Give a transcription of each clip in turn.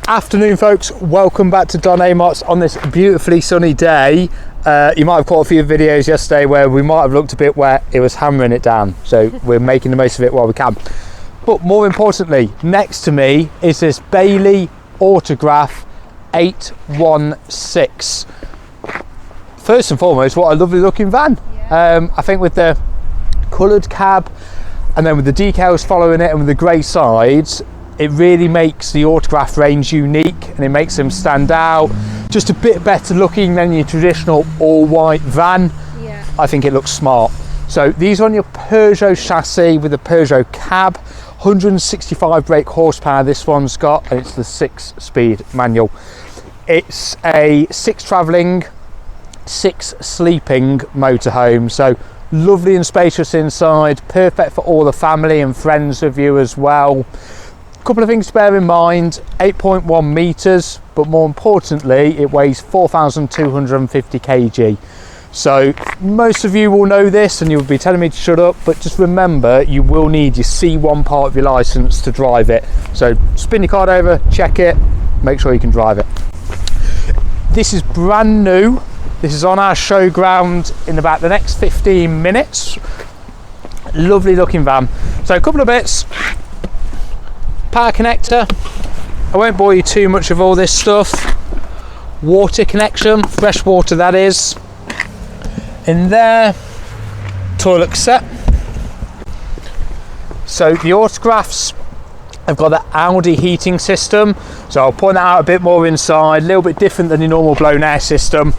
Afternoon folks, welcome back to Don Amot's on this beautifully sunny day. You might have caught a few videos yesterday where we might have looked a bit wet. It was hammering it down, so we're making the most of it while we can. But more importantly, next to me is this Bailey Autograph 816. First and foremost, what a lovely looking van. I think with the coloured cab and then with the decals following it and with the grey sides, it really makes the Autograph range unique and it makes them stand out. Just a bit better looking than your traditional all white van. I think it looks smart. So these are on your Peugeot chassis with a Peugeot cab, 165 brake horsepower this one's got, and it's the 6-speed manual. It's a 6 travelling, 6 sleeping motorhome, so lovely and spacious inside, perfect for all the family and friends with you as well. Couple of things to bear in mind: 8.1 meters, but more importantly it weighs 4,250 kg. So most of you will know this and you'll be telling me to shut up, but just remember you will need your C1 part of your license to drive it. So spin your card over, check it, make sure you can drive it. This is brand new. This is on our showground in about the next 15 minutes. Lovely looking van. So a couple of bits: power connector, I won't bore you too much of all this stuff. Water connection, fresh water that is. In there, toilet set. So the Autographs have got the Alde heating system, so I'll point that out a bit more inside, a little bit different than the normal blown air system.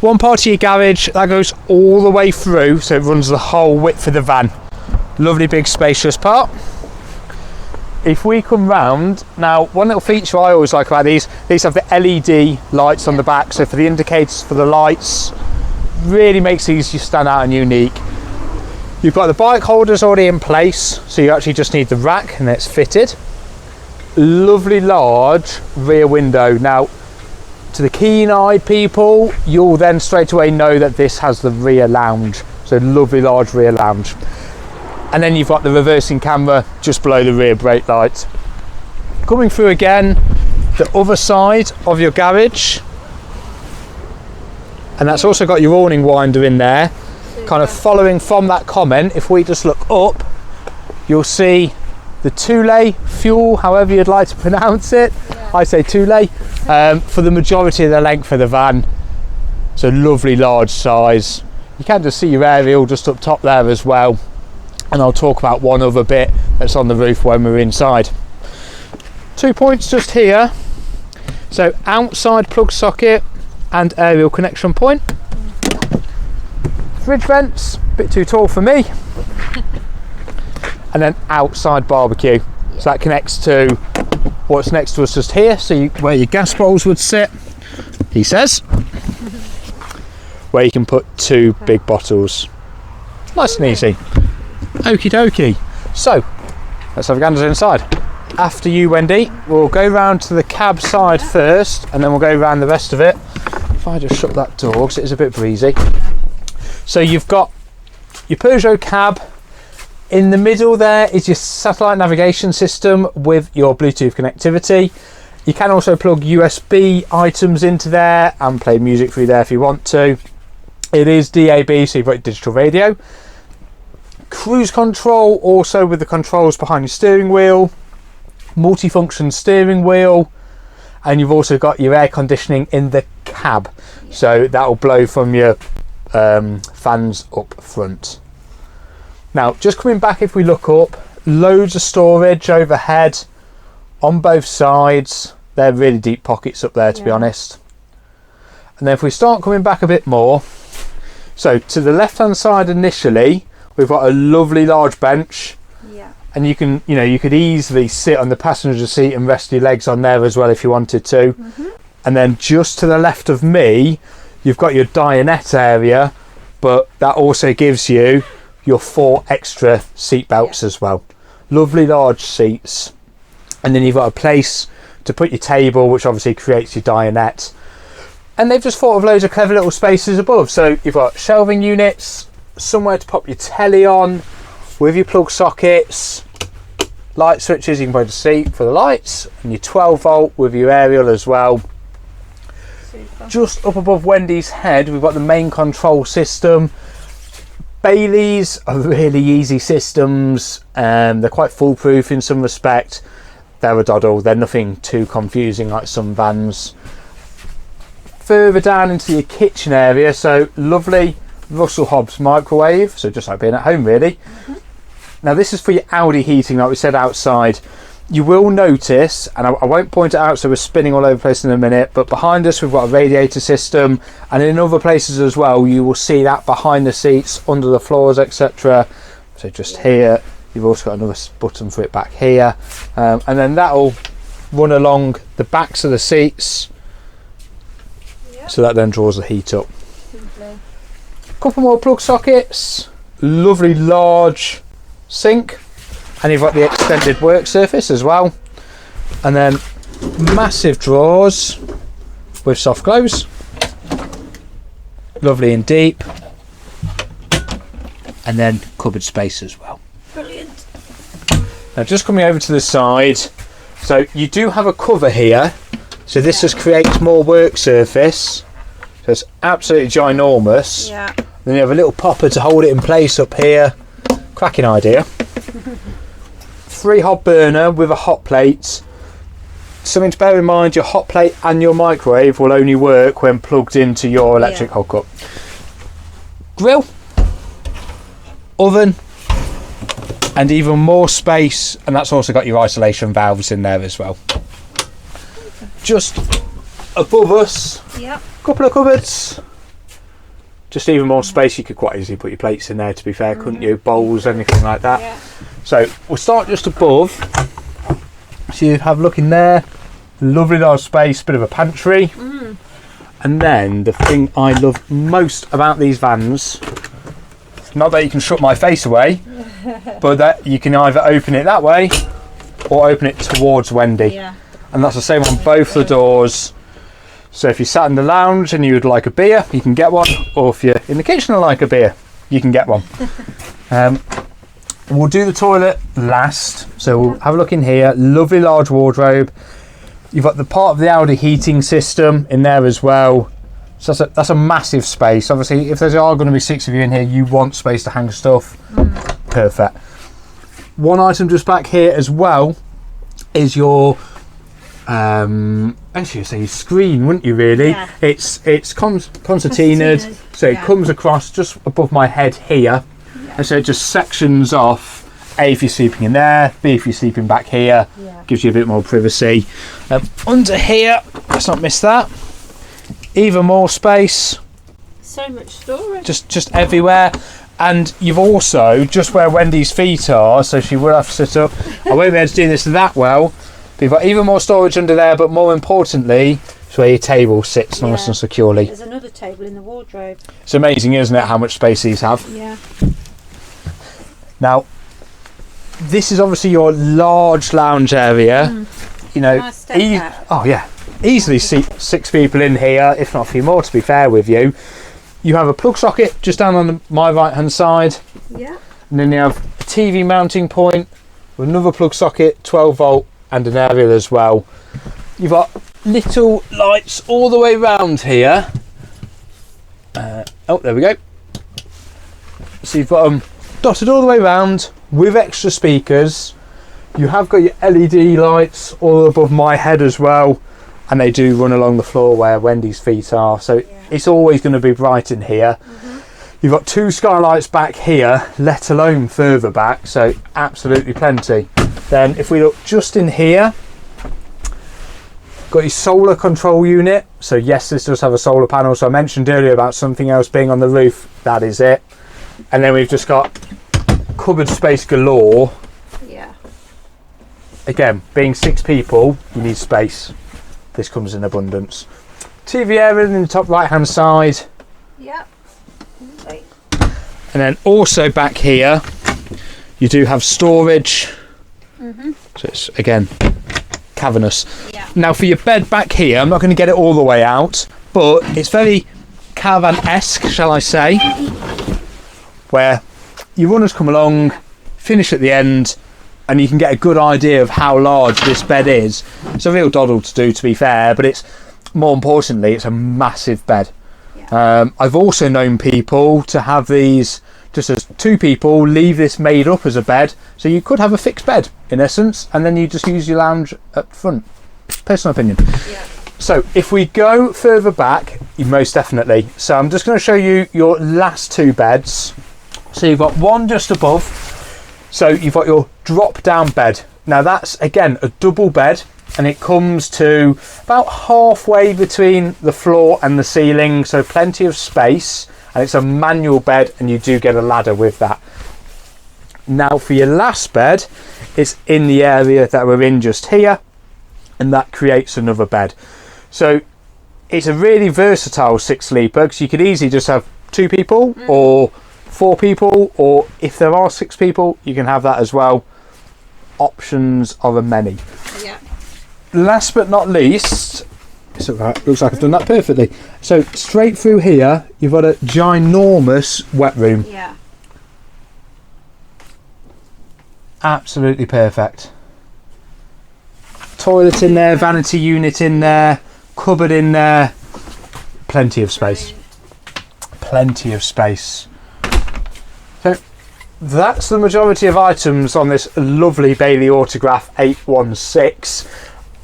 One part of your garage that goes all the way through, so it runs the whole width of the van. Lovely big spacious part. If we come round now, one little feature I always like about these have the LED lights on the back, so for the indicators for the lights, really makes these stand out and unique. You've got the bike holders already in place, so you actually just need the rack and it's fitted. Lovely large rear window. Now to the keen-eyed people, you'll then straight away know that this has the rear lounge, so lovely large rear lounge. And then you've got the reversing camera just below the rear brake light. Coming through again, the other side of your garage, and that's also got your awning winder in there. Kind of following from that comment, if we just look up, you'll see the Thule fuel, however you'd like to pronounce it. I say Thule, for the majority of the length of the van. So lovely large size. You can just see your aerial just up top there as well. And I'll talk about one other bit that's on the roof when we're inside. 2 points just here. So outside plug socket and aerial connection point. Fridge vents, a bit too tall for me. And then outside barbecue. So that connects to what's next to us just here, so where your gas bowls would sit, he says. Where you can put 2 big bottles. Nice and easy. Okie dokie. So let's have a gander inside. After you, Wendy. We'll go round to the cab side first and then we'll go around the rest of it. If I just shut that door because it is a bit breezy. So you've got your Peugeot cab. In the middle there is your satellite navigation system with your Bluetooth connectivity. You can also plug USB items into there and play music through there if you want to. It is DAB, so you've got digital radio. Cruise control also with the controls behind your steering wheel, multifunction steering wheel, and you've also got your air conditioning in the cab, so that will blow from your fans up front. Now just coming back, if we look up, loads of storage overhead on both sides. They're really deep pockets up there, to be honest. And then if we start coming back a bit more, so to the left hand side initially we've got a lovely large bench, and you could easily sit on the passenger seat and rest your legs on there as well if you wanted to. And then just to the left of me you've got your dinette area, but that also gives you your 4 extra seat belts as well. Lovely large seats, and then you've got a place to put your table, which obviously creates your dinette. And they've just thought of loads of clever little spaces above, so you've got shelving units, somewhere to pop your telly on with your plug sockets, light switches, you can put a seat for the lights, and your 12 volt with your aerial as well. Super. Just up above Wendy's head, we've got the main control system. Bailey's are really easy systems, they're quite foolproof in some respect. They're a doddle, they're nothing too confusing like some vans. Further down into your kitchen area, so lovely Russell Hobbs microwave, so just like being at home really. Now this is for your Alde heating like we said outside. You will notice, and I won't point it out so we're spinning all over the place in a minute, but behind us we've got a radiator system, and in other places as well you will see that behind the seats, under the floors, etc. So just here, you've also got another button for it back here, and then that'll run along the backs of the seats, so that then draws the heat up. Couple more plug sockets, lovely large sink, and you've got the extended work surface as well, and then massive drawers with soft close, lovely and deep, and then cupboard space as well. Brilliant. Now just coming over to the side, so you do have a cover here, so this just creates more work surface, so it's absolutely ginormous. Yeah. Then you have a little popper to hold it in place up here. Cracking idea. 3 hob burner with a hot plate. Something to bear in mind, your hot plate and your microwave will only work when plugged into your electric hookup. Grill, oven, and even more space, and that's also got your isolation valves in there as well. Just above us, couple of cupboards. Just even more space, you could quite easily put your plates in there to be fair, couldn't you? Bowls, anything like that. Yeah. So we'll start just above. So you have a look in there, lovely large space, bit of a pantry. And then the thing I love most about these vans, not that you can shut my face away, but that you can either open it that way or open it towards Wendy. Yeah. And that's the same on both the doors. So if you sat in the lounge and you would like a beer, you can get one, or if you're in the kitchen and like a beer, you can get one. We'll do the toilet last, so we'll have a look in here. Lovely large wardrobe. You've got the part of the Alde heating system in there as well, so that's a massive space. Obviously if there are going to be 6 of you in here, you want space to hang stuff. Perfect. One item just back here as well is your actually, say screen, wouldn't you? Really? Yeah. It's concertinaed, so it comes across just above my head here, and so it just sections off. A, if you're sleeping in there. B, if you're sleeping back here, gives you a bit more privacy. Under here, let's not miss that. Even more space. So much storage. Just everywhere. And you've also, just where Wendy's feet are, so she will have to sit up. I won't be able to do this that well. You've got even more storage under there, but more importantly, it's where your table sits nice and securely. There's another table in the wardrobe. It's amazing, isn't it, how much space these have? Yeah. Now, this is obviously your large lounge area. You know, Nice step out. easily seat 6 people in here, if not a few more, to be fair with you. You have a plug socket just down on my right hand side. Yeah. And then you have a TV mounting point with another plug socket, 12 volt, and an aerial as well. You've got little lights all the way round here. Oh, there we go. So you've got them dotted all the way round with extra speakers. You have got your LED lights all above my head as well, and they do run along the floor where Wendy's feet are, so it's always going to be bright in here. You've got 2 skylights back here, let alone further back, so absolutely plenty. Then if we look just in here, got your solar control unit. So yes, this does have a solar panel. So I mentioned earlier about something else being on the roof. That is it. And then we've just got cupboard space galore. Yeah. Again, being 6 people, you need space. This comes in abundance. TV area in the top right hand side. Yep. And then also back here, you do have storage. So it's, again, cavernous. Yeah. Now for your bed back here, I'm not going to get it all the way out, but it's very caravan-esque, shall I say, where your runners come along, finish at the end, and you can get a good idea of how large this bed is. It's a real doddle to do, to be fair, but it's, more importantly, it's a massive bed. I've also known people to have these just as 2 people, leave this made up as a bed, so you could have a fixed bed in essence, and then you just use your lounge up front. Personal opinion. Yeah. So if we go further back, most definitely. So I'm just going to show you your last 2 beds. So you've got one just above, so you've got your drop down bed. Now that's again a double bed, and it comes to about halfway between the floor and the ceiling, so plenty of space, and it's a manual bed, and you do get a ladder with that. Now for your last bed, it's in the area that we're in just here, and that creates another bed. So it's a really versatile 6 sleeper, because you could easily just have 2 people or 4 people, or if there are 6 people, you can have that as well. Options are a many. Yeah. Last but not least, so looks like I've done that perfectly. So straight through here, you've got a ginormous wet room. Yeah. Absolutely perfect. Toilet in there, vanity unit in there, cupboard in there, plenty of space. Plenty of space. So that's the majority of items on this lovely Bailey Autograph 816.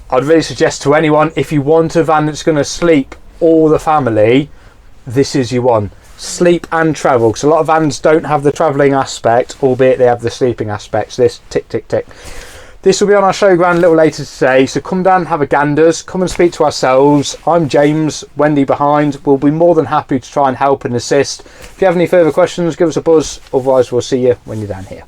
I'd really suggest to anyone, if you want a van that's going to sleep all the family, this is your one. Sleep and travel, because a lot of vans don't have the travelling aspect, albeit they have the sleeping aspects. This tick tick tick. This will be on our showground a little later today, so come down, have a ganders, come and speak to ourselves. I'm James, Wendy behind. We'll be more than happy to try and help and assist. If you have any further questions, give us a buzz, otherwise we'll see you when you're down here.